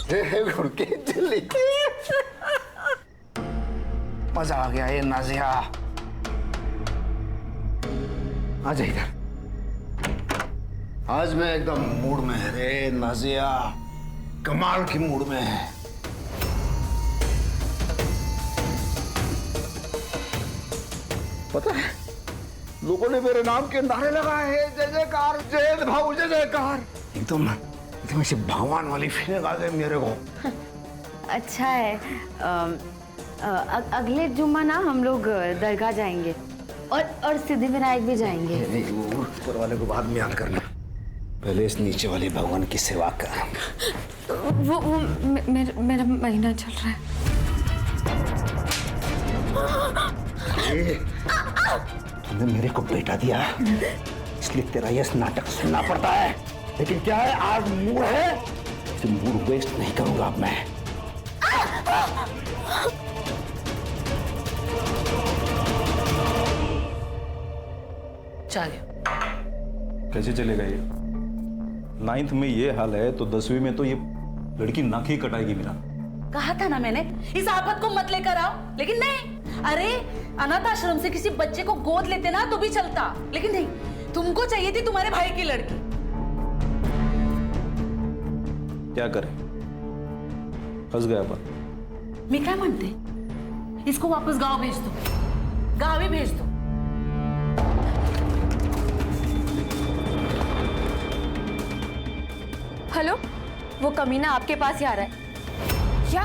घुड़के चली। मजा आ गया ये नाजिया। आजा इधर। आज मैं एकदम मूड में है रे नाजिया, कमाल की मूड में है। पता है लोगों ने मेरे नाम के नारे लगाए हैं, जय जयकार जय भाऊ जय जयकार। एकदम एकदम ऐसी भगवान वाली फीलिंग आ गई मेरे को। अच्छा है। अगले जुम्मा ना हम लोग दरगाह जाएंगे और सिद्धिविनायक भी जाएंगे। नहीं वो ऊपर वाले को बाद में याद करना, पहले इस नीचे वाले भगवान की सेवा कर। वो मेरा महीना चल रहा है। तुमने मेरे को बेटा दिया इसलिए तेरा ये नाटक सुनना पड़ता है, लेकिन क्या है आज मूड है, तो मूड वेस्ट नहीं करूंगा अब मैं। चलिए। कैसे चलेगा ये? 9th में ये हाल है तो 10वीं में तो ये लड़की नाक ही कटाएगी मेरा। कहा था ना मैंने इस आफत को मत लेकर आओ, लेकिन नहीं। अरे अनाथ आश्रम से किसी बच्चे को गोद लेते ना तो भी चलता, लेकिन नहीं, तुमको चाहिए थी तुम्हारे भाई की लड़की। क्या करें, फंस गया पर। मैं क्या मानते, इसको वापस गांव भेज दो, गांव ही भेज दो। हेलो, वो कमीना आपके पास ही आ रहा है। क्या?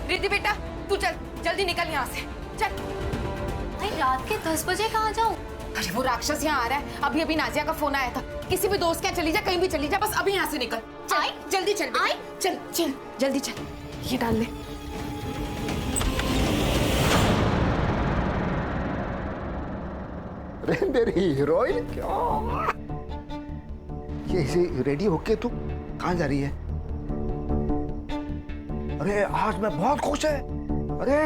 रिद्धि बेटा तू चल, जल्दी निकल यहाँ से, चल। भाई रात के 10 बजे कहाँ जाऊँ? अरे वो राक्षस यहाँ आ रहा है, अभी अभी नाजिया का फोन आया था। किसी भी दोस्त के यहाँ चली जा, कहीं भी चली जा, बस अभी यहाँ से निकल। चल जल्दी चल बेटा, चल चल जल्दी चल, ये डाल ले। अरे मेरी हीरोइन क्या ये इसे रेडी होके तू कहाँ जा रही है? अरे आज मैं बहुत खुश है। अरे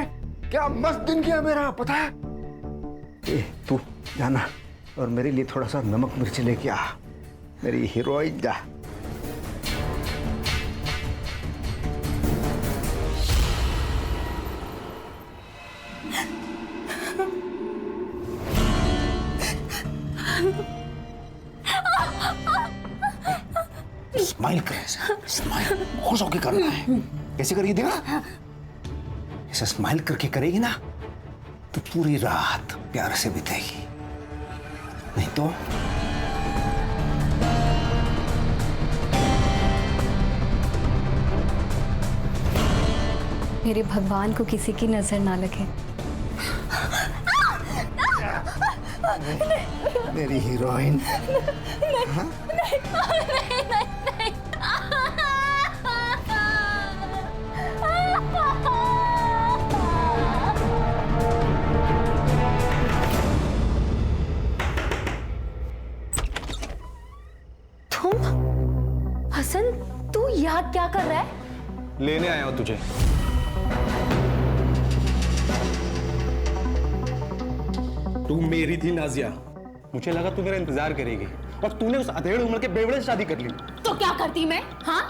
क्या मस्त दिन किया मेरा, पता है? तू जाना और मेरे लिए थोड़ा सा नमक मिर्च लेके आ, मेरी हीरोइन जा। स्माइल कर, स्माइल खुश होके करना है। कैसे करेगी देखा? ऐसा स्माइल करके करेगी ना तो पूरी रात प्यार से बीतेगी, नहीं तो मेरे भगवान को किसी की नजर ना लगे। मेरी हीरोइन। हसन, तू यहाँ क्या कर रहा है? लेने आया हूं तुझे। तू मेरी थी नाजिया, मुझे लगा तू मेरा इंतजार करेगी और तूने उस अधेड़ उम्र के बेवड़े से शादी कर ली। तो क्या करती मैं? हाँ,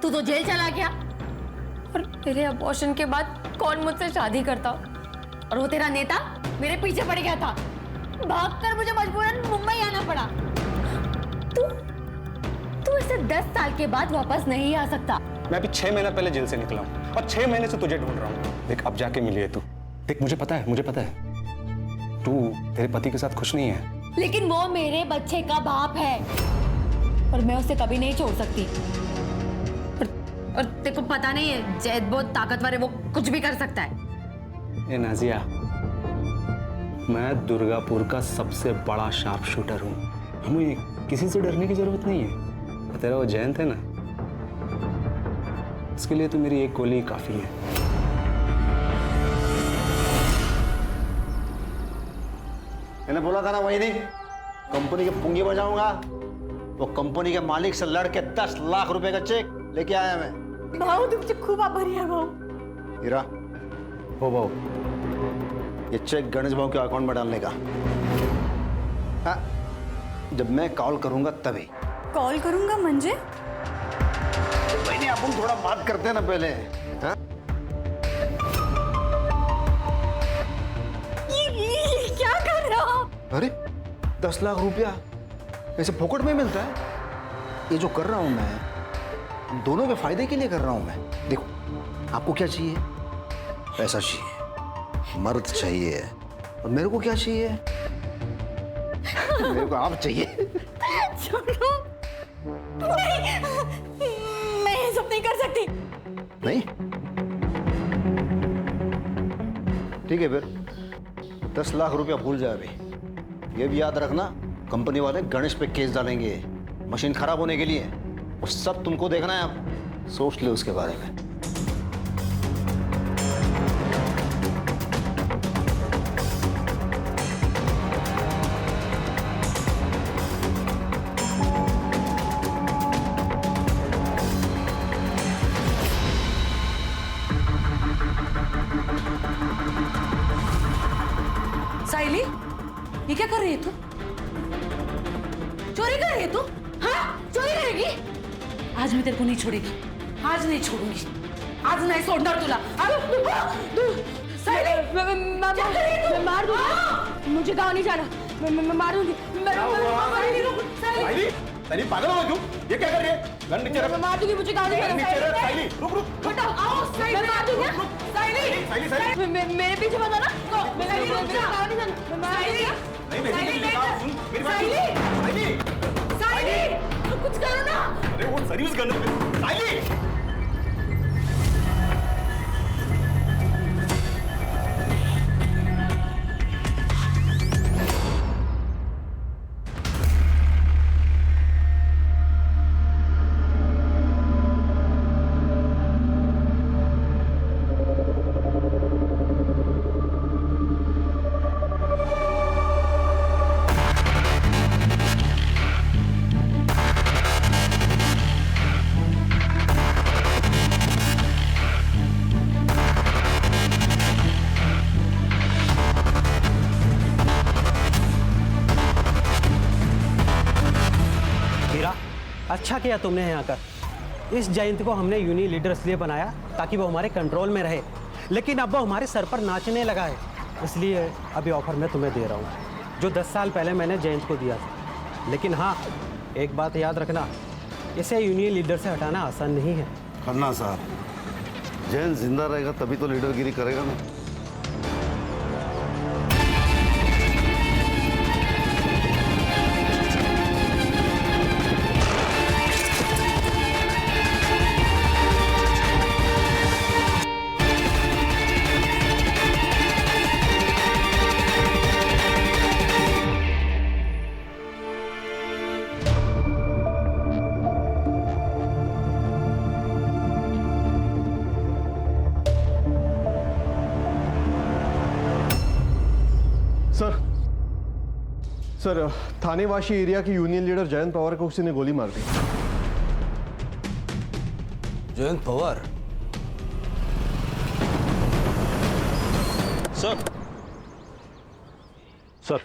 तू तो जेल चला गया और तेरे अबॉर्शन के बाद कौन मुझसे शादी करता? और वो तेरा नेता मेरे पीछे पड़ गया था, भागकर मुझे मजबूरन मुंबई आना पड़ा। तू इसे 10 साल के बाद वापस नहीं आ सकता। मैं अभी 6 महीना पहले जेल से निकला हूँ और 6 महीने से तुझे ढूंढ रहा हूँ। देख अब जाके मिली है तू। देख मुझे पता है तू तेरे पति के साथ खुश नहीं है, लेकिन वो मेरे बच्चे का बाप है और मैं उसे कभी नहीं छोड़ सकती। और तेरे को पता नहीं है, जैद बहुत ताकतवर है, वो कुछ भी कर सकता है। ए नाजिया, मैं दुर्गापुर का सबसे बड़ा शार्प शूटर हूँ, हमें किसी से डरने की जरूरत नहीं है। तेरा वो जयंत है ना, उसके लिए तो मेरी एक गोली काफी है। मैंने बोला था ना वही नहीं, कंपनी के पुंगी बजाऊंगा। वो कंपनी के मालिक से लड़के 10 लाख रुपए का चेक लेके आया मैं। भाऊ तुमसे खूब आभारी है भाऊ। हीरा, हो भाऊ, ये चेक गणेश भाऊ के अकाउंट में डालने का। हाँ, जब मैं कॉल करूंगा तभी, कॉल करूंगा म्हणजे नहीं अपन थोड़ा बात करते हैं ना पहले। हाँ? ये क्या कर रहा हो? अरे 10 लाख रुपया ऐसे फोकट में मिलता है? ये जो कर रहा हूं मैं दोनों के फायदे के लिए कर रहा हूं मैं। देखो आपको क्या चाहिए? पैसा चाहिए, मर्द चाहिए, और मेरे को क्या चाहिए? मेरे को आप चाहिए। छोड़ो, नहीं, मैं ये सब नहीं कर सकती। नहीं ठीक है फिर 10 लाख रुपया भूल जाए अभी। ये भी याद रखना, कंपनी वाले गणेश पे केस डालेंगे मशीन खराब होने के लिए। वो सब तुमको देखना है, आप सोच ले उसके बारे में। साइली, ये क्या कर रही है तू? चोरी कर रही है तू? हाँ, चोरी करेगी? आज मैं तेरे को नहीं छोड़ेगी, आज नहीं छोड़ूंगी, आज नहीं छोड़ना तुला। साइली, मैं मार दूंगी। मुझे गाँव नहीं जाना, मैं मारूंगी। साइली पागल हो तुम? ये क्या कर रही है? गन नीचे रख। मैं मार दूंगी, मुझे गाँव नहीं गन नीचे रख। जाना। साइली रुक रुक। हटाओ, आओ, मैं मार दूंगी। साइली साइली मेरे पीछे मत आना। मैं गाँव नहीं जाना, मैं मार दूंगी। नहीं मैं नहीं करूंगा। सुन मेरी बात सुन। साइली कुछ करो ना। अरे वो सर्विस करने पे साइली। अच्छा किया तुमने यहाँ आकर। इस जयंत को हमने यूनियन लीडर इसलिए बनाया ताकि वो हमारे कंट्रोल में रहे, लेकिन अब वो हमारे सर पर नाचने लगा है। इसलिए अभी ऑफर मैं तुम्हें दे रहा हूँ जो 10 साल पहले मैंने जयंत को दिया था। लेकिन हाँ, एक बात याद रखना, इसे यूनियन लीडर से हटाना आसान नहीं है। खन्ना साहब, जयंत जिंदा रहेगा तभी तो लीडरगिरी करेगा ना। सर, थानेवासी एरिया के यूनियन लीडर जयंत पवार को किसी ने गोली मार दी। जयंत पवार? सर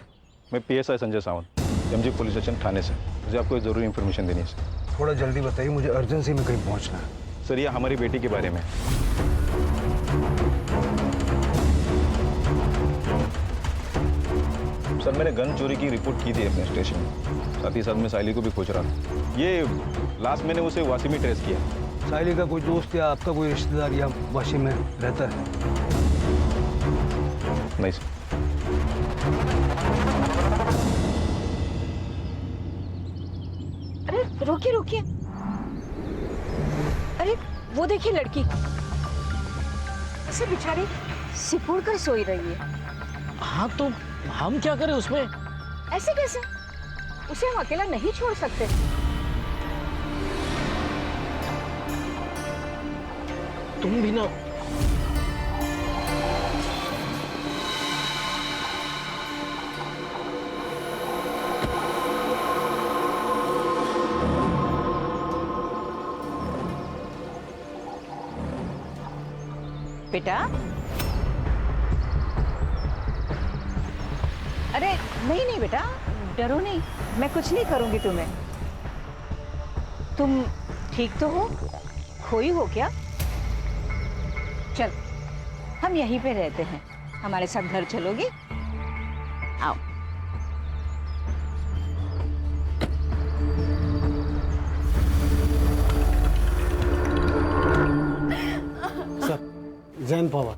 मैं PSI Sanjay Sawant, MG police station Thane से। मुझे आपको जरूरी इंफॉर्मेशन देनी है सर। थोड़ा जल्दी बताइए, मुझे अर्जेंसी में कहीं पहुंचना है। सर ये हमारी बेटी के बारे में। सर मैंने गन चोरी की रिपोर्ट की थी अपने स्टेशन में, साथ ही साथ मैं साइली को भी खोज रहा था। ये लास्ट मैंने उसे वासी में ट्रेस किया। साइली का कोई दोस्त या आपका कोई रिश्तेदार या वाशी में रहता है? नहीं सर। अरे रुकिए रुकिए, अरे वो देखिए लड़की, ऐसे बेचारी सिकुड़ कर सोई रही है। हाँ तो हम क्या करें उसमें? ऐसे कैसे? उसे हम अकेला नहीं छोड़ सकते। तुम भी ना। बेटा, अरे नहीं नहीं बेटा, डरो नहीं, मैं कुछ नहीं करूंगी तुम्हें। तुम ठीक तो हो? खोई हो क्या? चल, हम यहीं पे रहते हैं, हमारे साथ घर चलोगी? आओ। सर, जैन पवार।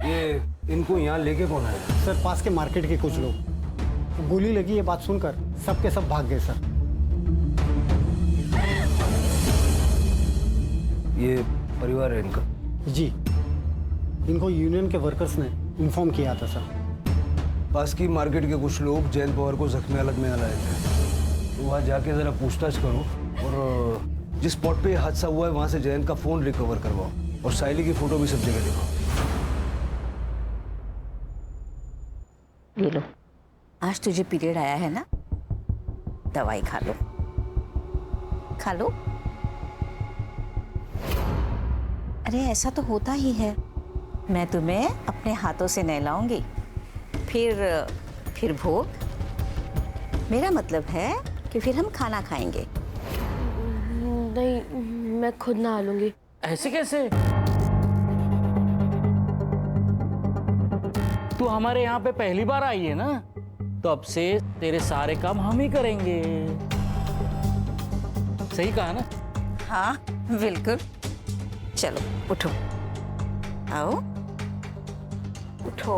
ये इनको यहाँ लेके कौन आया? सर, पास के मार्केट के कुछ लोग। गोली लगी ये बात सुनकर सब के सब भाग गए सर। ये परिवार है इनका? जी, इनको यूनियन के वर्कर्स ने इन्फॉर्म किया था सर। पास की मार्केट के कुछ लोग जयंत पवार को जख्मी हालत में लाए थे, तो वहाँ जाके जरा पूछताछ करो और जिस स्पॉट पे हादसा हुआ है वहाँ से जयंत का फोन रिकवर करवाओ और साइली की फोटो भी सब जगह दिखाओ। ये लो, आज तुझे पीरियड आया है ना, दवाई खा लो, खा लो। अरे ऐसा तो होता ही है, मैं तुम्हें अपने हाथों से नहलाऊंगी, फिर भोग। मेरा मतलब है कि फिर हम खाना खाएंगे। नहीं, मैं खुद नहा लूंगी। ऐसे कैसे? तू हमारे यहाँ पे पहली बार आई है ना, तो अब से तेरे सारे काम हम ही करेंगे। सही कहा ना? हाँ बिल्कुल। चलो उठो, आओ उठो।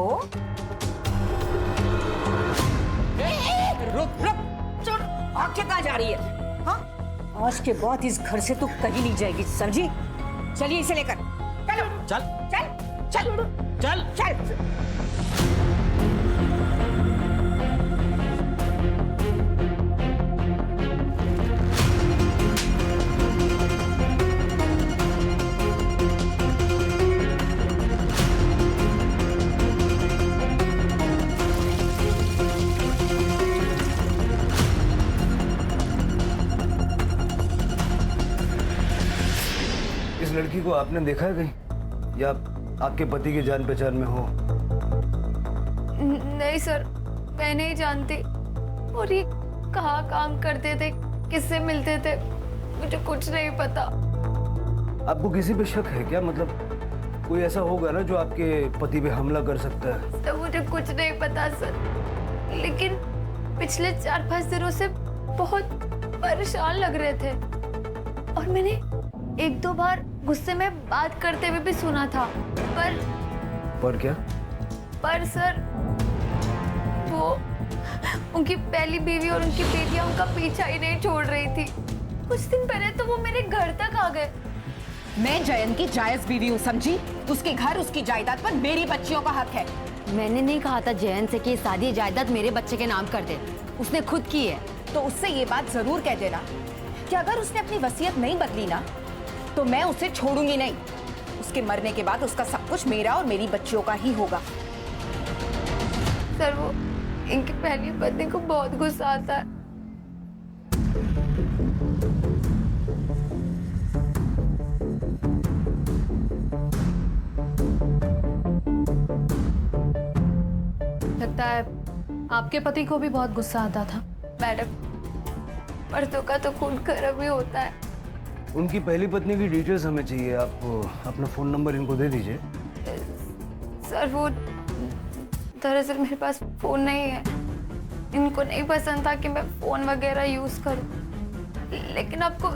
रुक रुक, चल, आके कहाँ जा रही है? हाँ, आज के बाद इस घर से तू कहीं नहीं जाएगी, समझी? चलिए इसे लेकर चलो। चल चल चल चल चल। इस लड़की को आपने देखा है कहीं, या आपके पति की जान पहचान में हो? नहीं सर, मैं नहीं जानती। और ये कहाँ काम करते थे, किससे मिलते थे, मुझे कुछ नहीं पता। आपको किसी पे शक है क्या? मतलब कोई ऐसा होगा ना जो आपके पति पे हमला कर सकता है? तो मुझे कुछ नहीं पता सर, लेकिन पिछले 4-5 दिनों से बहुत परेशान लग रहे थे और मैंने 1-2 बार गुस्से में बात करते हुए भी सुना था। पर क्या? पर सर, वो उनकी पहली बीवी और उनकी बेटियां उनका पीछा ही नहीं छोड़ रही थी। कुछ दिन पहले तो वो मेरे घर तक आ गए। मैं जयंत की जायज बीवी हूँ, समझी? उसके घर, उसकी जायदाद पर मेरी बच्चियों का हक है। मैंने नहीं कहा था जयंत से कि शादी जायदाद मेरे बच्चे के नाम कर दे, उसने खुद की है। तो उससे ये बात जरूर कह देना कि अगर उसने अपनी वसीयत नहीं बदली ना, तो मैं उसे छोड़ूंगी नहीं। उसके मरने के बाद उसका सब कुछ मेरा और मेरी बच्चियों का ही होगा। सर, वो इनकी पहली पत्नी को बहुत गुस्सा आता है। लगता है आपके पति को भी बहुत गुस्सा आता था। मैडम, मर्दों का तो खून गर्म ही होता है। उनकी पहली पत्नी की डिटेल्स हमें चाहिए। आप अपना फोन नंबर इनको दे दीजिए। सर, वो दरअसल मेरे पास फोन नहीं है। इनको नहीं पसंद था कि मैं फोन वगैरह यूज करूं, लेकिन आपको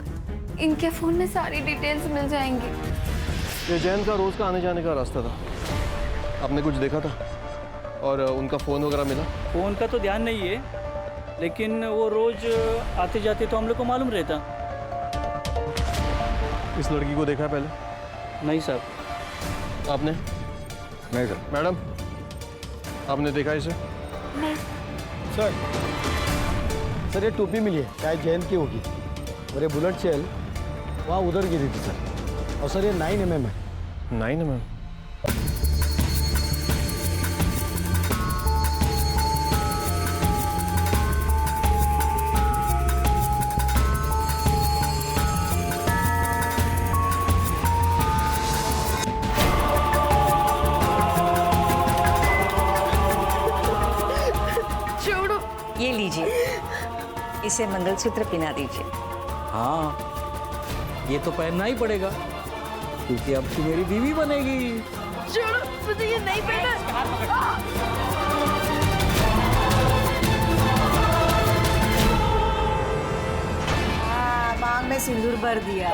इनके फोन में सारी डिटेल्स मिल जाएंगी। ये जैन का रोज का आने जाने का रास्ता था, आपने कुछ देखा था? और उनका फोन वगैरह मिला? फोन का तो ध्यान नहीं है, लेकिन वो रोज आते जाते तो हम लोग को मालूम रहता। इस लड़की को देखा है पहले? नहीं साहब। आपने? नहीं सर। मैडम, आपने देखा इसे? नहीं सर, ये टोपी मिली है, शायद जयंत की होगी। और ये बुलेट शेल वहाँ उधर गिरी थी सर। और सर, ये 9mm है। 9mm? ये लीजिए, इसे मंगलसूत्र पहना दीजिए। हाँ, ये तो पहनना ही पड़ेगा क्योंकि अब तू मेरी बीवी बनेगी। छोड़ो, मुझे ये नहीं पहना। मांग में सिंदूर भर दिया।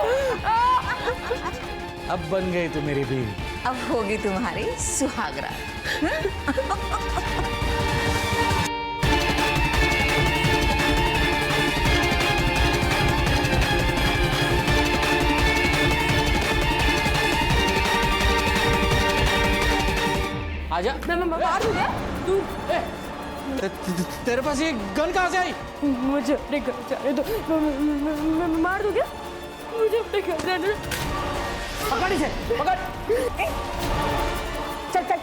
अब बन गई तू मेरी बीवी। अब होगी तुम्हारी सुहागरात। आजा। मैं मार दूंगा तू। तेरे पास ये गन कहाँ से आई? मुझे अपने घर जाने दो। मैं मार दूंगा। मुझे अपने घर जाने दो। पकड़ इसे, पकड़। चल चल।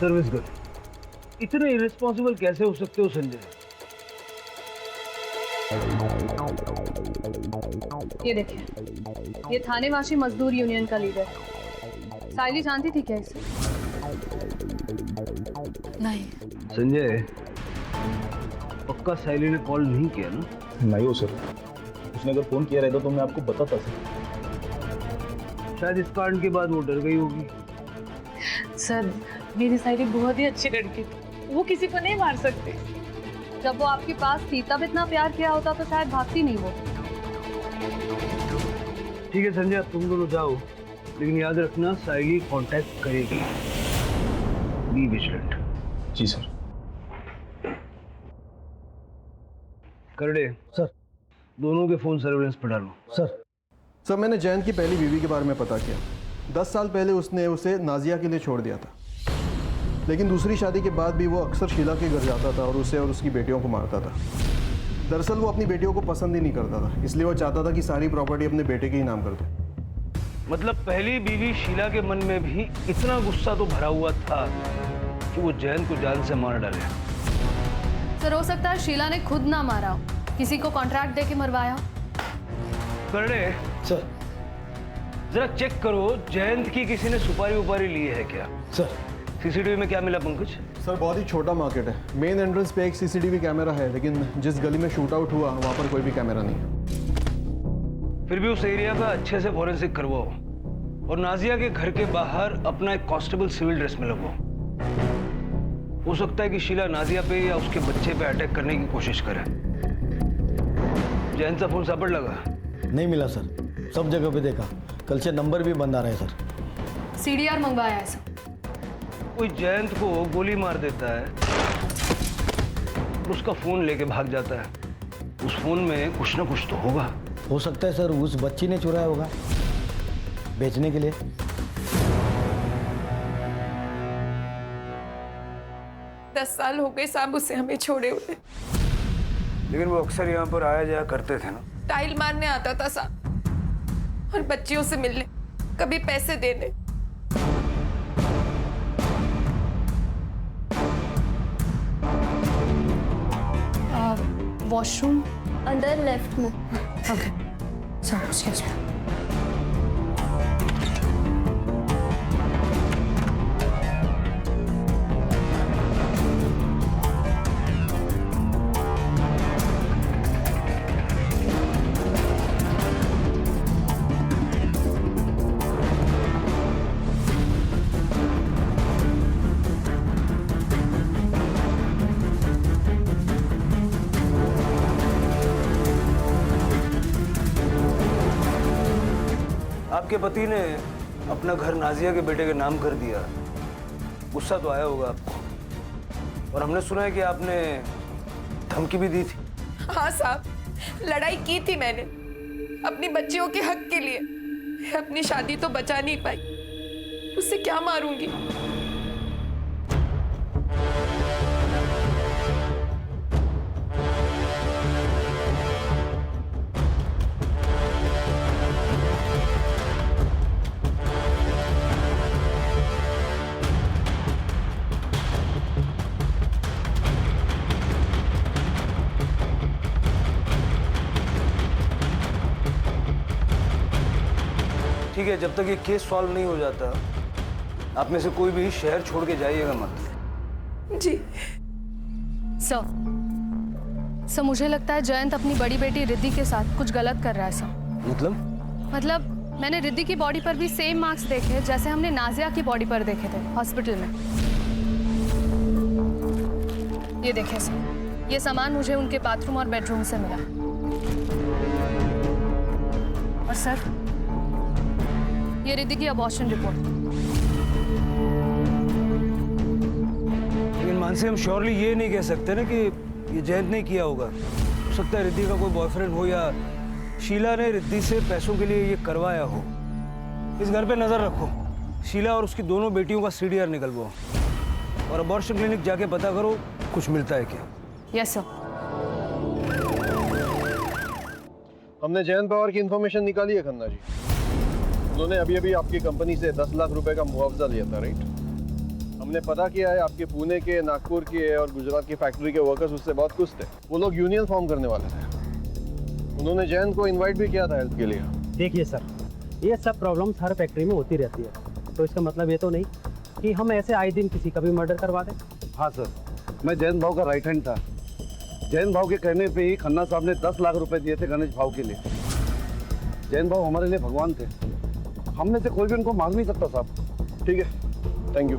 Service good. इतने इरेस्पॉन्सिबल कैसे हो सकते हो संजय? ये देखिए, ये थानेवासी मजदूर यूनियन का लीडर है। साइली जानती थी क्या इसे? नहीं। संजय, पक्का साइली ने कॉल नहीं किया ना? नहीं हो सर, उसने अगर फोन किया रहता तो मैं आपको बताता सर। शायद इस कांड के बाद वो डर गई होगी। सर, मेरी साइली बहुत ही अच्छी लड़की थी, वो किसी को नहीं मार सकती। जब वो आपके पास थी तब इतना प्यार किया होता तो शायद भागती नहीं वो। ठीक है संजय, तुम दोनों जाओ, लेकिन याद रखना साइली कांटेक्ट करेगी। Be vigilant. जी सर। करड़े सर, दोनों के फोन सर्वेलेंस पर डालो। सर, मैंने जैन की पहली बीवी के बारे में पता किया। 10 साल पहले उसने उसे नाजिया के लिए छोड़ दिया था, लेकिन दूसरी शादी के बाद भी वो अक्सर शीला के घर जाता था और उसे और उसकी बेटियों को मारता था। दरअसल वो अपनी बेटियों को पसंद ही नहीं करता था, इसलिए वो चाहता था कि सारी प्रॉपर्टी अपने बेटे के ही नाम कर दे। मतलब पहली बीवी शीला के मन में भी इतना गुस्सा तो भरा हुआ था कि वो जैन को जान से मार डाले। सर, हो सकता है शीला ने खुद ना मारा हो, किसी को कॉन्ट्रैक्ट देके मरवाया हो। करड़े सर, जरा चेक करो जयंत की किसी ने सुपारी उपारी ली है क्या? सर, सीसीटीवी में क्या मिला पंकज? सर, बहुत ही छोटा मार्केट है। मेन एंट्रेंस पे एक सीसीटीवी कैमरा है, लेकिन जिस गली में शूट आउट हुआ वहाँ पर कोई भी कैमरा नहीं है। फिर भी उस एरिया का अच्छे से फॉरेंसिक करवाओ और नाजिया के घर के बाहर अपना एक कांस्टेबल सिविल ड्रेस में लगवाओ। हो सकता है कि शीला नाजिया पे या उसके बच्चे पे अटैक करने की कोशिश करे। जैन सा फोन सापड़ लगा? नहीं मिला सर, सब जगह पे देखा, कल से नंबर भी बंद आ रहे हैं सर। सीडीआर मंगवाया है सर। कोई जयंत को गोली मार देता है, उसका फोन लेके भाग जाता है। उस फोन में कुछ ना कुछ तो होगा। हो सकता है सर उस बच्ची ने चुराया होगा बेचने के लिए। दस साल हो गए साहब उसे हमें छोड़े हुए। लेकिन वो अक्सर यहाँ पर आया जाया करते थे ना। टाइल मारने आता था साहब और बच्चियों से मिलने, कभी पैसे देने। वॉशरूम अंदर लेफ्ट में। Okay sir, excuse me. आपके पति ने अपना घर नाजिया के बेटे के नाम कर दिया, गुस्सा तो आया होगा आपको। और हमने सुना है कि आपने धमकी भी दी थी। हाँ साहब, लड़ाई की थी मैंने अपनी बच्चियों के हक के लिए। अपनी शादी तो बचा नहीं पाई, उससे क्या मारूंगी? ठीक है, जब तक ये केस सॉल्व नहीं हो जाता आप में से कोई भी शहर छोड़ के जाइएगा मत। जी सर मुझे लगता है जयंत अपनी बड़ी बेटी रिद्धि के साथ कुछ गलत कर रहा है सर। मतलब मैंने रिद्धि की बॉडी पर भी सेम मार्क्स देखे जैसे हमने नाजिया की बॉडी पर देखे थे हॉस्पिटल में। ये देखें सर, ये सामान मुझे उनके बाथरूम और बेडरूम से मिला। और सर ये रिद्धि की अबॉर्शन रिपोर्ट। लेकिन मानसी, हम श्योरली ये नहीं कह सकते ना कि ये जयंत ने किया होगा। हो सकता है रिद्धि का कोई बॉयफ्रेंड हो या शीला ने रिद्धि से पैसों के लिए ये करवाया हो। इस घर पे नजर रखो, शीला और उसकी दोनों बेटियों का सीडीआर निकलवाओ और अबॉर्शन क्लिनिक जाके पता करो कुछ मिलता है क्या। Yes sir. हमने जयंत पवार की इंफॉर्मेशन निकाली है खन्ना जी। उन्होंने अभी अभी आपकी कंपनी से 10 लाख रुपए का मुआवजा लिया था, राइट? हमने पता किया है आपके पुणे के, नागपुर के और गुजरात की फैक्ट्री के वर्कर्स उससे बहुत खुश थे। वो लोग यूनियन फॉर्म करने वाले थे। उन्होंने जयंत को इनवाइट भी किया था हेल्प के लिए। देखिए सर, ये सब प्रॉब्लम्स हर फैक्ट्री में होती रहती है, तो इसका मतलब ये तो नहीं कि हम ऐसे आए दिन किसी का भी मर्डर करवा दें। हाँ सर, मैं जयंत भाव का राइट हैंड था। जयंत भाव के कहने पे ही खन्ना साहब ने 10 लाख रुपए दिए थे गणेश भाव के लिए। जयंत भाव हमारे लिए भगवान थे, हम में से कोई भी उनको मांग नहीं सकता साहब। ठीक है, थैंक यू।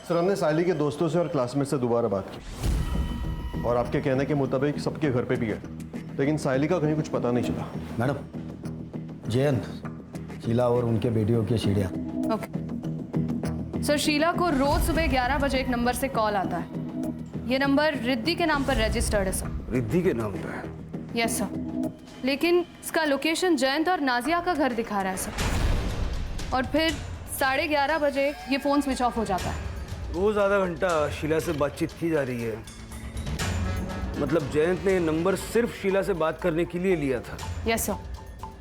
सर, हमने साइली के दोस्तों से और क्लासमेट से दोबारा बात की और आपके कहने के मुताबिक सबके घर पे भी है, लेकिन साइली का कहीं कुछ पता नहीं चला। मैडम, जयंत, शीला और उनके बेटियों की सीढ़ियाँ। ओके सर, शीला को रोज सुबह 11 बजे एक नंबर से कॉल आता है। ये नंबर रिद्धि के नाम पर रजिस्टर्ड है सर। रिद्धि के नाम पे? यस सर, लेकिन इसका लोकेशन जयंत और नाजिया का घर दिखा रहा है सर। और फिर 11:30 बजे ये फ़ोन स्विच ऑफ हो जाता है। रोज आधा घंटा शीला से बातचीत की जा रही है, मतलब जयंत ने नंबर सिर्फ शीला से बात करने के लिए लिया था। यस सर,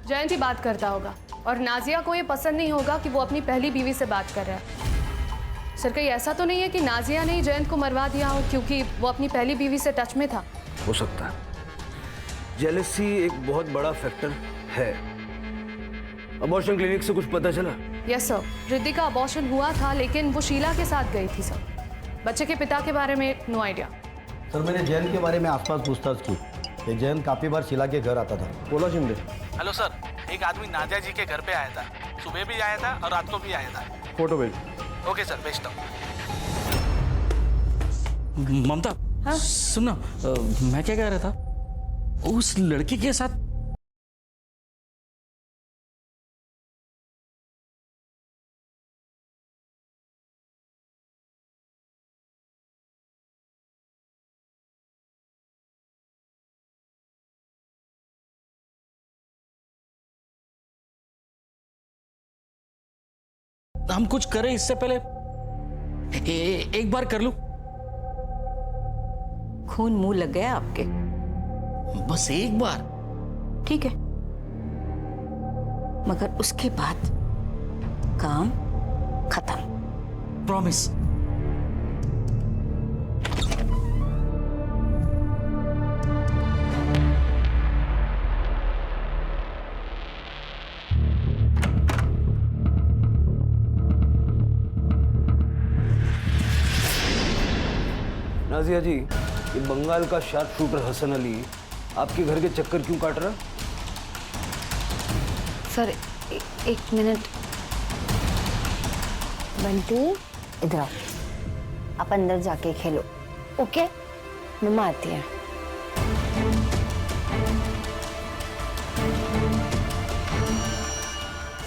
जयंत ही बात करता होगा और नाजिया को ये पसंद नहीं होगा कि वो अपनी पहली बीवी से बात कर रहा है। सर, कहीं ऐसा तो नहीं है कि नाजिया ने ही जयंत को मरवा दिया हो क्योंकि वो अपनी पहली बीवी से टच में था? हो सकता है, जेलसी एक बहुत बड़ा फैक्टर है। अबॉर्शन क्लिनिक से कुछ पता चला? यस सर, रिद्धि का अबॉर्शन हुआ था लेकिन वो शीला के साथ गई थी सर। बच्चे के पिता के बारे में नो आइडिया। सर, मैंने जयंत के बारे में आसपास पूछताछ की कि जयंत काफी बार शीला के घर आता था। बोला शिंदे। हेलो सर, एक आदमी नाजिया जी के घर पे आया था, सुबह भी आया था और रात को भी आया था। फोटो भेज। ओके सर, भेजता हूँ। ममता, हाँ? सुनो, मैं क्या कह रहा था, उस लड़की के साथ हम कुछ करें इससे पहले एक बार कर लूं? खून मुंह लग गया आपके? बस एक बार। ठीक है, मगर उसके बाद काम खत्म। प्रॉमिस। नाजिया जी, ये बंगाल का शार्प शूटर हसन अली आपके घर के चक्कर क्यों काट रहा? सर, एक मिनट। बंटी, इधर आओ, आप अंदर जाके खेलो। ओके, मम्मा आती है।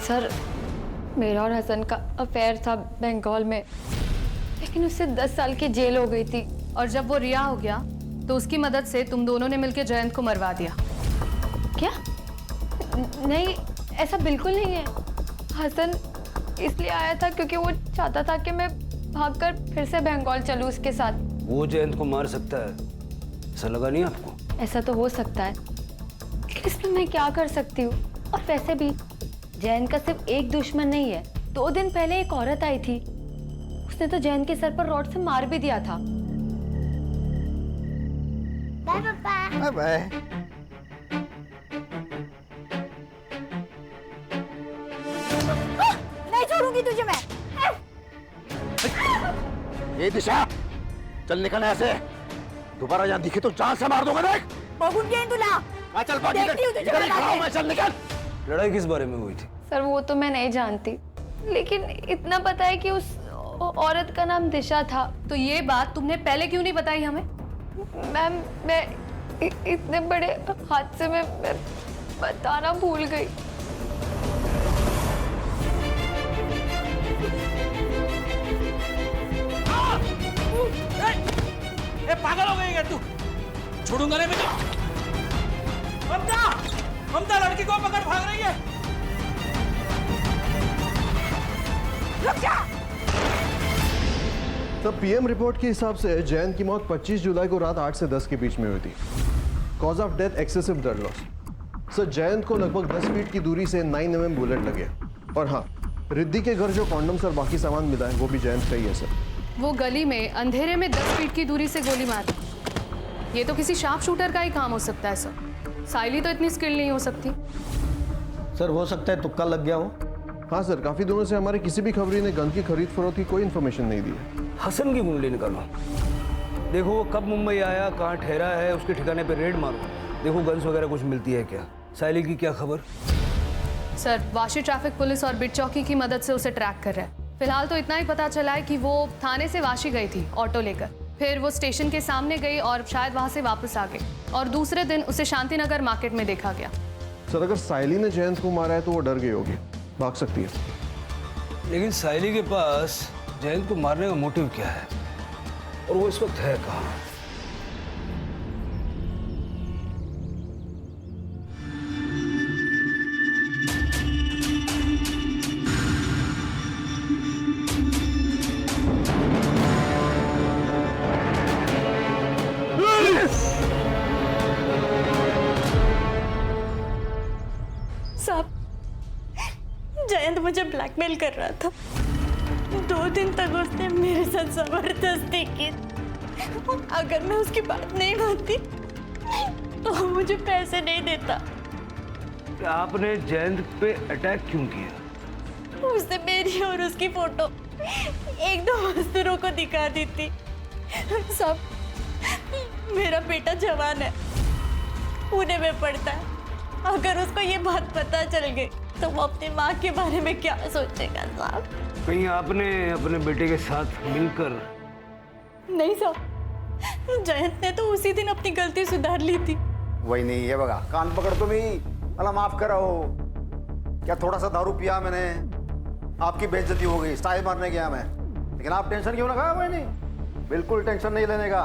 सर, मेरा और हसन का अफेयर था बंगाल में, लेकिन उससे 10 साल की जेल हो गई थी। और जब वो रिहा हो गया तो उसकी मदद से तुम दोनों ने मिलकर जयंत को मरवा दिया। क्या? नहीं, ऐसा बिल्कुल नहीं है। हसन इसलिए आया था क्योंकि वो चाहता था कि मैं भागकर फिर से बंगाल चलूं उसके साथ। वो जयंत को मार सकता है, ऐसा लगा नहीं आपको? ऐसा तो हो सकता है, लेकिन इसमें मैं क्या कर सकती हूँ? और वैसे भी जयंत का सिर्फ एक दुश्मन नहीं है। 2 दिन पहले एक औरत आई थी, उसने तो जयंत के सर पर रॉड से मार भी दिया था। नहीं छोड़ूंगी तुझे मैं। ये दिशा, चल निकल यहाँ से। दोबारा यहाँ दिखे तो जान से मार दूंगा देख। बगुन गई तुला। चल भाग, देखती हूँ तुझे इधर ही बता खड़ा हूँ के। मैं, चल निकल। लड़ाई किस बारे में हुई थी? सर वो तो मैं नहीं जानती, लेकिन इतना पता है कि उस औरत का नाम दिशा था। तो ये बात तुमने पहले क्यों नहीं बताई हमें? मैम मैं इतने बड़े हादसे में मैं बताना भूल गई। ए पागल हो गई क्या तू? छोड़ूंगा नहीं मैं तो। ममता, ममता लड़की को पकड़, भाग रही है। रुक जा। तब पीएम रिपोर्ट के हिसाब से जयंत की मौत 25 जुलाई को रात 8 से 10 के बीच में हुई थी। Cause of death excessive blood loss. Sir Jayant को लगभग 10 फीट की दूरी से 9 mm बुलेट लगे। और हाँ, रिद्धि के घर जो कॉन्डम्स और बाकी सामान मिला है वो भी जयंत का ही है सर। वो गली में अंधेरे में 10 फीट की दूरी से गोली मारी। ये तो किसी शार्प शूटर का ही काम हो सकता है सर। साइली तो इतनी स्किल नहीं हो सकती। सर हो सकता है तुक्का लग गया हो। हाँ सर, काफी दिनों से हमारे किसी भी खबरी ने गन की खरीद फरोख्त की कोई इन्फॉर्मेशन नहीं दी है। हसन की कुंडली निकालो, देखो वो कब मुंबई आया, कहाँ ठहरा है, उसके ठिकाने पे रेड मारो, देखो गन्स वगैरह कुछ मिलती है क्या। साइली की क्या खबर? सर वाशी ट्रैफिक पुलिस और बिट चौकी की मदद से उसे ट्रैक कर रहा है। फिलहाल तो इतना ही पता चला है कि वो थाने से वाशी गई थी ऑटो लेकर, फिर वो स्टेशन के सामने गई और शायद वहां से वापस आ गई, और दूसरे दिन उसे शांतिनगर मार्केट में देखा गया। सर अगर साइली ने जयंत को मारा है तो वो डर गई होगी, भाग सकती है। लेकिन साइली के पास जयंत को मारने का मोटिव क्या है, और वो इस वक्त है कहाँ? साहब, जयंत मुझे ब्लैकमेल कर रहा था। 2 दिन तक उसने मेरे साथ जबरदस्ती की। अगर मैं उसकी बात नहीं मानती तो वो मुझे पैसे नहीं देता। कि आपने जयंत पे अटैक क्यों किया? उसने मेरी और उसकी फोटो 1-2 मजदूरों को दिखा दी थी। साहब, मेरा बेटा जवान है, पुणे में पढ़ता है। अगर उसको ये बात पता चल गई तो वो अपनी माँ के बारे में क्या सोचेगा साहब? कहीं आपने अपने बेटे के साथ मिलकर? नहीं साहब, जयंत ने तो उसी दिन अपनी गलती सुधार ली थी। वही नहीं है बगा, कान पकड़ तो भी अल्लाह माफ करो। क्या थोड़ा सा दारू पिया मैंने, आपकी बेइज्जती हो गई, स्टाइल मारने गया मैं। लेकिन आप टेंशन क्यों ना खाया? वही नहीं, बिल्कुल टेंशन नहीं लेने का।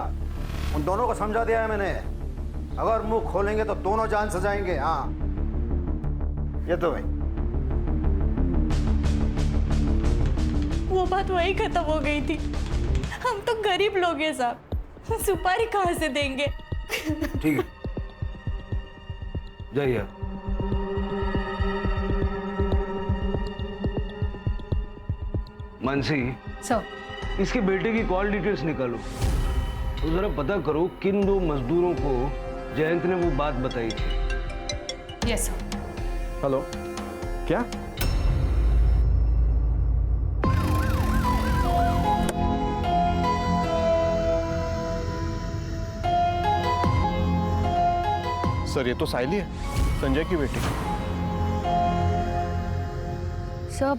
उन दोनों को समझा दिया है मैंने, अगर मुंह खोलेंगे तो दोनों जान से जाएंगे। हाँ ये तो भाई वो बात वही खत्म हो गई थी। हम तो गरीब लोग हैं साहब, सुपारी कहाँ से देंगे? ठीक है, जाइए। मानसी सर, इसके बेटे की कॉल डिटेल्स निकालो, तो जरा पता करो किन 2 मजदूरों को जयंत ने वो बात बताई थी। Yes sir. हेलो, क्या? सर ये तो साइली है, संजय की बेटी। सर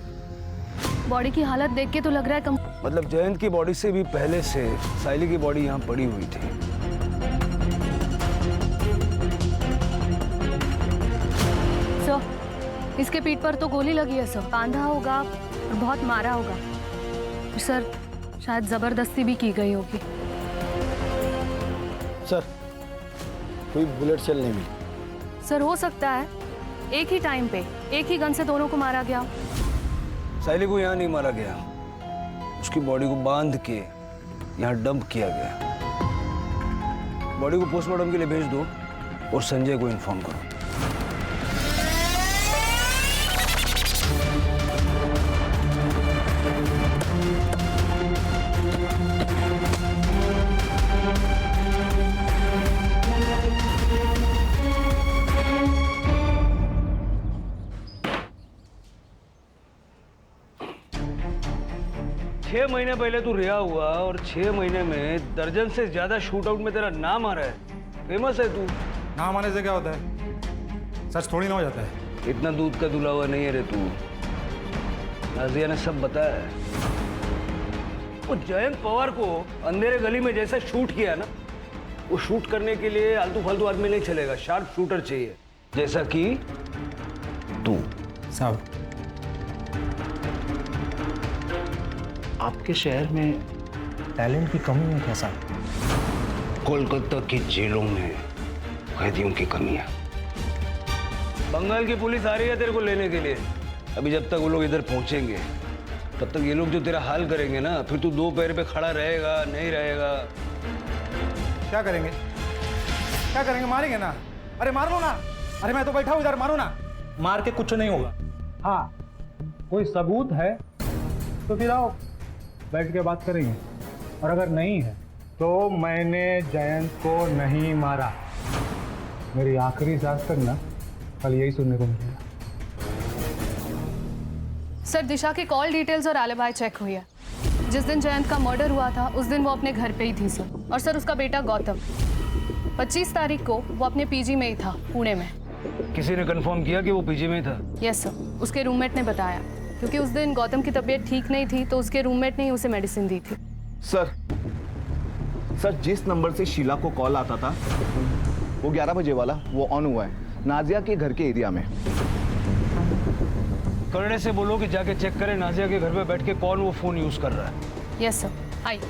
बॉडी की हालत देख के तो लग रहा है कम। मतलब जयंत की बॉडी से भी पहले से साइली की बॉडी यहाँ पड़ी हुई थी। सर इसके पीठ पर तो गोली लगी है सर, बांधा होगा और बहुत मारा होगा। सर शायद जबरदस्ती भी की गई होगी। सर कोई बुलेट सेल नहीं मिली। सर हो सकता है एक ही टाइम पे एक ही गन से दोनों को मारा गया। साइली को यहाँ नहीं मारा गया, उसकी बॉडी को बांध के यहाँ डंप किया गया। बॉडी को पोस्टमार्टम के लिए भेज दो और संजय को इन्फॉर्म करो। 6 महीने पहले तू रिहा हुआ और 6 महीने में दर्जन से ज्यादा शूट आउट में तेरा नाम आ रहा है। फेमस है तू। नाम आने से क्या होता है? सच थोड़ी ना हो जाता है। इतना दूध का दुला हुआ नहीं है रे तू। नाजिया ने सब बताया है। वो जयंत पवार को अंधेरे गली में जैसा शूट किया ना, वो शूट करने के लिए आलतू फालतू आदमी नहीं चलेगा, शार्प शूटर चाहिए, जैसा कि तू। साहब, आपके शहर में टैलेंट की कमी है क्या साहब? कोलकाता की जेलों में कैदियों की कमी है। बंगाल की पुलिस आ रही है तेरे को लेने के लिए। अभी जब तक वो लोग इधर पहुंचेंगे तब तक ये लोग जो तेरा हाल करेंगे ना, फिर तू 2 पैर पे खड़ा रहेगा नहीं रहेगा। क्या करेंगे? क्या करेंगे? मारेंगे ना? अरे मार लो ना। अरे मैं तो बैठा हूँ इधर, मारो ना। मार के कुछ नहीं होगा। हाँ, कोई सबूत है तो फिर आओ, बैठ के बात करेंगे। और अगर नहीं है तो मैंने जयंत को नहीं मारा। मेरी आखिरी सांस तक ना कल यही सुनने को मिलेगा। सर, दिशा की कॉल डिटेल्स और एलिबाई चेक हुई है। जिस दिन जयंत का मर्डर हुआ था उस दिन वो अपने घर पे ही थी सर। और सर, उसका बेटा गौतम 25 तारीख को वो अपने पीजी में ही था, पुणे में। किसी ने कंफर्म किया कि वो पीजी में था? यस सर, उसके रूममेट ने बताया, क्योंकि उस दिन गौतम की तबीयत ठीक नहीं थी तो उसके रूममेट ने ही उसे मेडिसिन दी थी। सर, जिस नंबर से शीला को कॉल आता था वो 11 बजे वाला वो ऑन हुआ है नाजिया के घर के एरिया में। करने से बोलो कि जाके चेक करें नाजिया के घर पे बैठ के कौन वो फोन यूज कर रहा है। यस सर, आइए।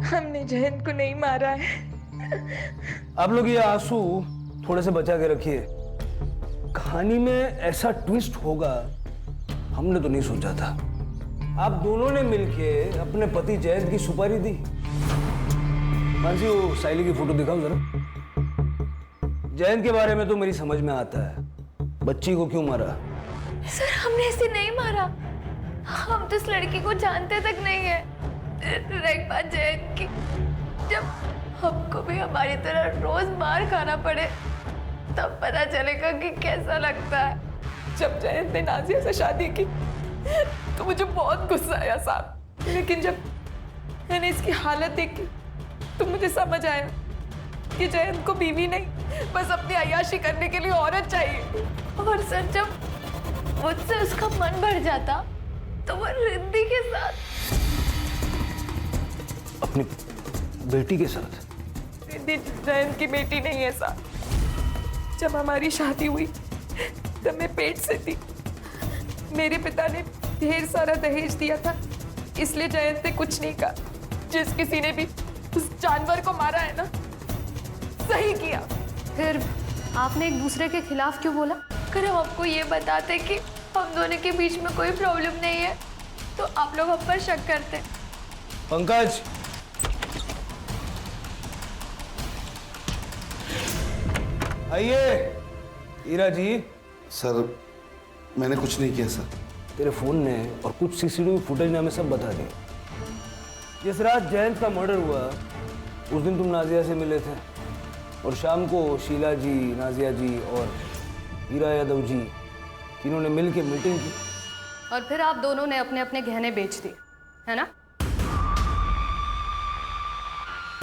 हमने जयंत को नहीं मारा है। आप लोग ये आंसू थोड़े से बचा के रखिए। कहानी में ऐसा ट्विस्ट होगा हमने तो नहीं सोचा था। आप दोनों ने मिलके अपने पति जयंत की सुपारी दी। मानसी, वो साइली की फोटो दिखाओ जरा। जयंत के बारे में तो मेरी समझ में आता है, बच्ची को क्यों मारा? सर, हमने इसे नहीं मारा। हम तो इस लड़की को जानते तक नहीं है। एक बात जयंत की, जब हमको भी हमारी तरह रोज मार खाना पड़े तब पता चलेगा कि कैसा लगता है। जब जयंत ने नाजिया से शादी की तो मुझे बहुत गुस्सा आया साहब, लेकिन जब मैंने इसकी हालत देखी तो मुझे समझ आया कि जयंत को बीवी नहीं, बस अपनी अय्याशी करने के लिए औरत चाहिए। और सर, जब मुझसे उसका मन भर जाता तो वो रिद्धि के साथ, अपनी बेटी के साथ? रिद्धि जयंत की बेटी नहीं है साहब। जब हमारी शादी हुई तब मैं पेट से थी। मेरे पिता ने ढेर सारा दहेज दिया था, इसलिए जयंत ने कुछ नहीं कहा। जिस किसी ने भी उस जानवर को मारा है ना, सही किया। फिर आपने एक दूसरे के खिलाफ क्यों बोला? अगर हम आपको ये बताते कि हम दोनों के बीच में कोई प्रॉब्लम नहीं है तो आप लोग हम पर शक करते। पंकज, आइए। हीरा जी। सर, मैंने कुछ नहीं किया सर। तेरे फोन ने और कुछ सीसीटीवी फुटेज ने हमें सब बता दिया। जिस रात जयंत का मर्डर हुआ उस दिन तुम नाजिया से मिले थे और शाम को शीला जी, नाजिया जी और हीरा यादव जी तीनों ने मिलकर मीटिंग की। और फिर आप दोनों ने अपने अपने गहने बेच दिए, है ना?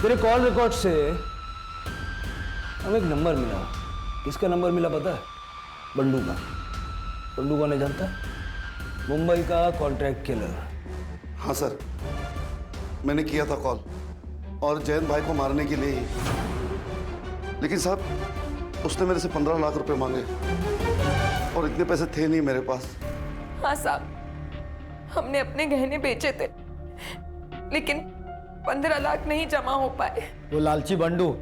तेरे कॉल रिकॉर्ड से हमें एक नंबर मिला। किसका नंबर मिला पता है? बंडू का। बंडू का नहीं जानता? मुंबई का कॉन्ट्रैक्ट किलर। हाँ सर, मैंने किया था कॉल और जयंत भाई को मारने के लिए ही। लेकिन साहब, उसने मेरे से 15 लाख रुपए मांगे और इतने पैसे थे नहीं मेरे पास। हाँ साहब, हमने अपने गहने बेचे थे लेकिन 15 लाख नहीं जमा हो पाए। वो लालची बंडू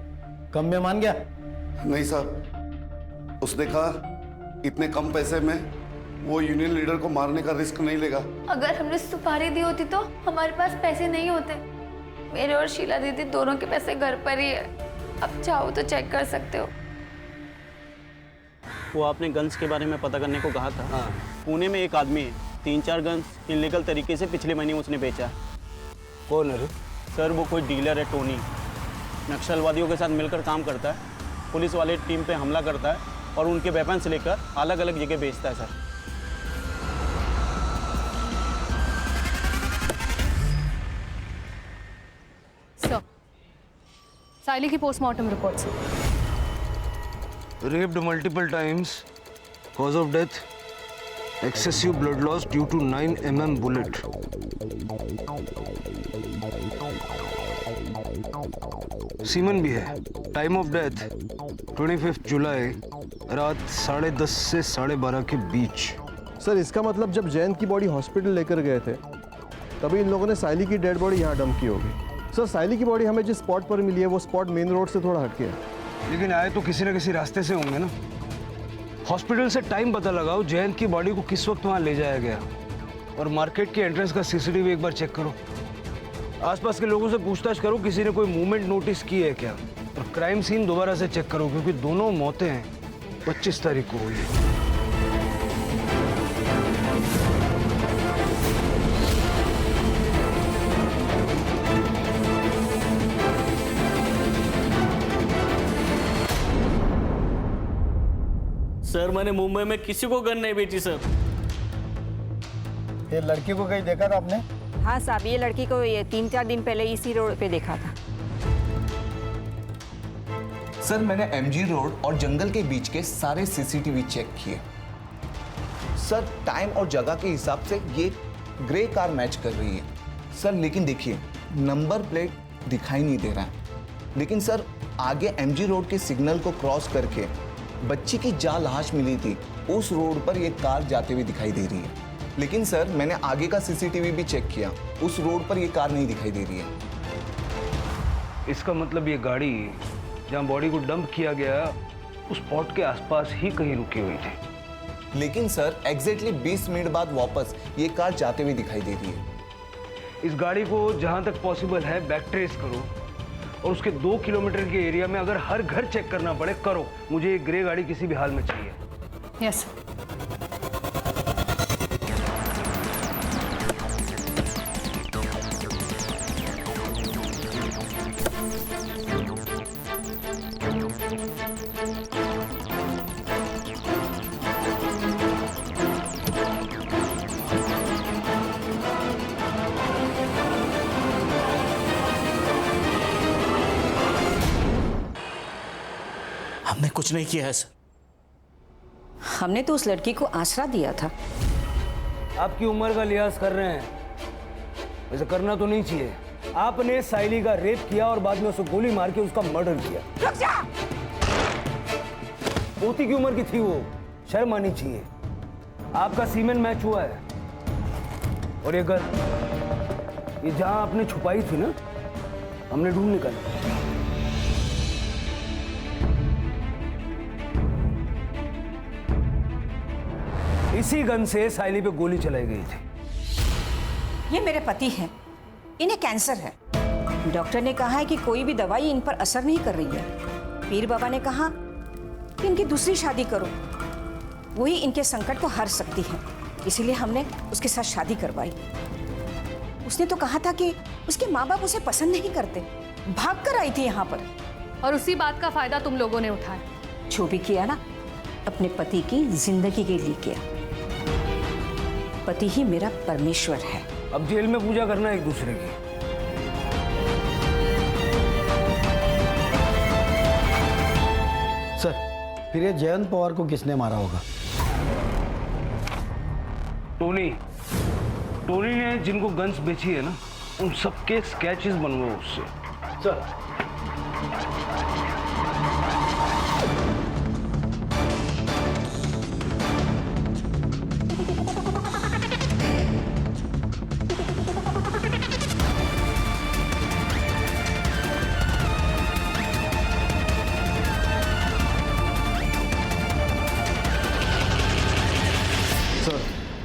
कम में मान गया? नहीं साहब, उसने कहा इतने कम पैसे में वो यूनियन लीडर को मारने का रिस्क नहीं लेगा। अगर हमने सुपारी दी होती तो हमारे पास पैसे नहीं होते। मेरे और शीला दीदी दोनों के पैसे घर पर ही है, अब चाहो तो चेक कर सकते हो। वो आपने गन्स के बारे में पता करने को कहा था। हाँ। पुणे में एक आदमी है, 3-4 गन्स इलीगल तरीके से पिछले महीने उसने बेचा। कौन है? सर, वो कोई डीलर है, टोनी। नक्सलवादियों के साथ मिलकर काम करता है, पुलिस वाले टीम पे हमला करता है और उनके वेपन्स लेकर अलग अलग जगह बेचता है सर। साइली की पोस्टमार्टम रिपोर्ट से। Raped multiple times, cause of death excessive blood loss due to 9 mm bullet. Semen भी है। टाइम ऑफ डेथ 25 जुलाई रात 10:30 से 12:30 के बीच। सर इसका मतलब जब जयंत की बॉडी हॉस्पिटल लेकर गए थे तभी इन लोगों ने साइली की डेड बॉडी यहाँ डंप की होगी। सर साइली की बॉडी हमें जिस स्पॉट पर मिली है वो स्पॉट मेन रोड से थोड़ा हटके है। लेकिन आए तो किसी न किसी रास्ते से होंगे ना। हॉस्पिटल से टाइम पता लगाओ, जयंत की बॉडी को किस वक्त वहाँ ले जाया गया, और मार्केट के एंट्रेंस का सीसीटीवी एक बार चेक करो। आसपास के लोगों से पूछताछ करो किसी ने कोई मूवमेंट नोटिस की है क्या, और क्राइम सीन दोबारा से चेक करो क्योंकि दोनों मौतें 25 तारीख को हुई है। सर मैंने मुंबई में किसी को गन नहीं बेची सर। ये लड़की को कहीं देखा था आपने? हाँ साहब, ये लड़की को ये 3-4 दिन पहले इसी रोड पे देखा था। सर मैंने एमजी रोड और जंगल के बीच के सारे सीसीटीवी चेक किए। सर टाइम और जगह के हिसाब से ये ग्रे कार मैच कर रही है सर, लेकिन देखिए नंबर प्लेट दिखाई नहीं दे रहा है। लेकिन सर आगे एमजी रोड के सिग्नल को क्रॉस करके बच्ची की जहाँ लाश मिली थी उस रोड पर ये कार जाते हुए दिखाई दे रही है। लेकिन सर मैंने आगे का सीसीटीवी भी चेक किया, उस रोड पर ये कार नहीं दिखाई दे रही है। इसका मतलब ये गाड़ी जहाँ बॉडी को डंप किया गया उस स्पॉट के आसपास ही कहीं रुकी हुई थी। लेकिन सर एग्जैक्टली 20 मिनट बाद वापस ये कार जाते हुए दिखाई दे रही है। इस गाड़ी को जहाँ तक पॉसिबल है बैक ट्रेस करो, और उसके 2 किलोमीटर के एरिया में अगर हर घर चेक करना पड़े करो। मुझे ये ग्रे गाड़ी किसी भी हाल में चाहिए। यस। हमने कुछ नहीं किया है सर। हमने तो उस लड़की को आसरा दिया था। आपकी उम्र का लिहाज कर रहे हैं, वैसे करना तो नहीं चाहिए। आपने साइली का रेप किया और बाद में उसे गोली मार के उसका मर्डर किया। रुक जा! पोती की उम्र की थी वो, शर्म आनी चाहिए। आपका सीमेन मैच हुआ है, और ये जहां आपने छुपाई थी ना, हमने ढूंढ निकाली। इसी गन से साइली पे गोली चलाई गई थी। ये मेरे पति हैं, इन्हें कैंसर है। डॉक्टर ने कहा है कि कोई भी दवाई इन पर असर नहीं कर रही है। पीर बाबा ने कहा कि इनकी दूसरी शादी करो, वही इनके संकट को हर सकती है। इसीलिए हमने उसके साथ शादी करवाई। उसने तो कहा था कि उसके माँ बाप उसे पसंद नहीं करते, भाग कर आई थी यहाँ पर। और उसी बात का फायदा तुम लोगों ने उठाया। जो भी किया ना, अपने पति की जिंदगी के लिए किया। पति ही मेरा परमेश्वर है। अब जेल में पूजा करना एक दूसरे की। सर फिर ये जयंत पवार को किसने मारा होगा? टोनी ने जिनको गन्स बेची है ना, उन सबके स्केचेस बनवाओ उससे। सर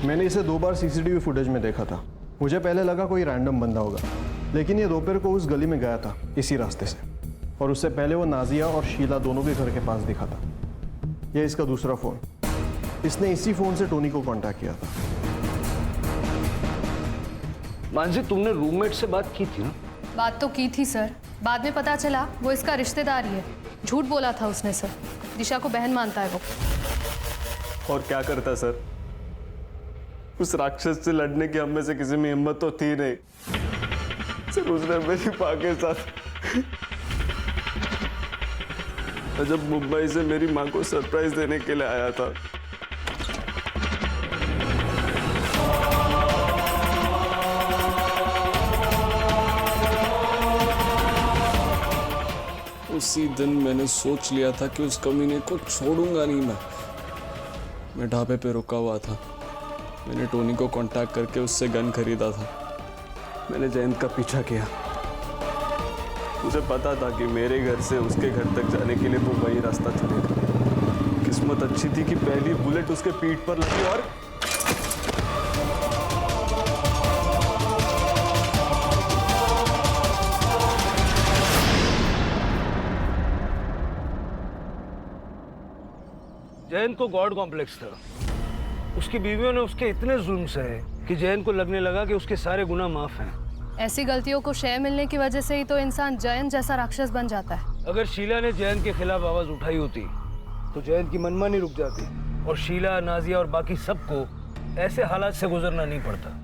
मैंने इसे 2 बार सीसीटीवी फुटेज में देखा था। मुझे पहले लगा कोई रैंडम बंदा होगा, लेकिन ये दोपहर को उस गली में गया था इसी रास्ते से, और उससे पहले वो नाजिया और शीला दोनों के घर के पास दिखा था। यह इसका दूसरा फ़ोन। इसने इसी फ़ोन से टोनी को कांटेक्ट किया था। मानसी, तुमने रूममेट से बात की थी ना? बात तो की थी सर, बाद में पता चला वो इसका रिश्तेदार ही है। झूठ बोला था उसने सर। दिशा को बहन मानता है वो। और क्या करता सर, उस राक्षस से लड़ने की हम में से किसी में हिम्मत तो थी नहीं सर। उसने मेरी मां के साथ जब मुंबई से मेरी माँ को सरप्राइज देने के लिए आया था। उसी दिन मैंने सोच लिया था कि उस कमीने को छोड़ूंगा नहीं मैं ढाबे पे रुका हुआ था। मैंने टोनी को कांटेक्ट करके उससे गन खरीदा था। मैंने जयंत का पीछा किया। मुझे पता था कि मेरे घर से उसके घर तक जाने के लिए वो वही रास्ता चलेगा। किस्मत अच्छी थी कि पहली बुलेट उसके पीठ पर लगी और जयंत को गॉड कॉम्प्लेक्स था। उसकी बीवियों ने उसके इतने जुल्म सहे कि जयंत को लगने लगा कि उसके सारे गुनाह माफ हैं। ऐसी गलतियों को शय मिलने की वजह से ही तो इंसान जयंत जैसा राक्षस बन जाता है। अगर शीला ने जयंत के खिलाफ आवाज उठाई होती तो जयंत की मनमानी रुक जाती और शीला, नाजिया और बाकी सबको ऐसे हालात से गुजरना नहीं पड़ता।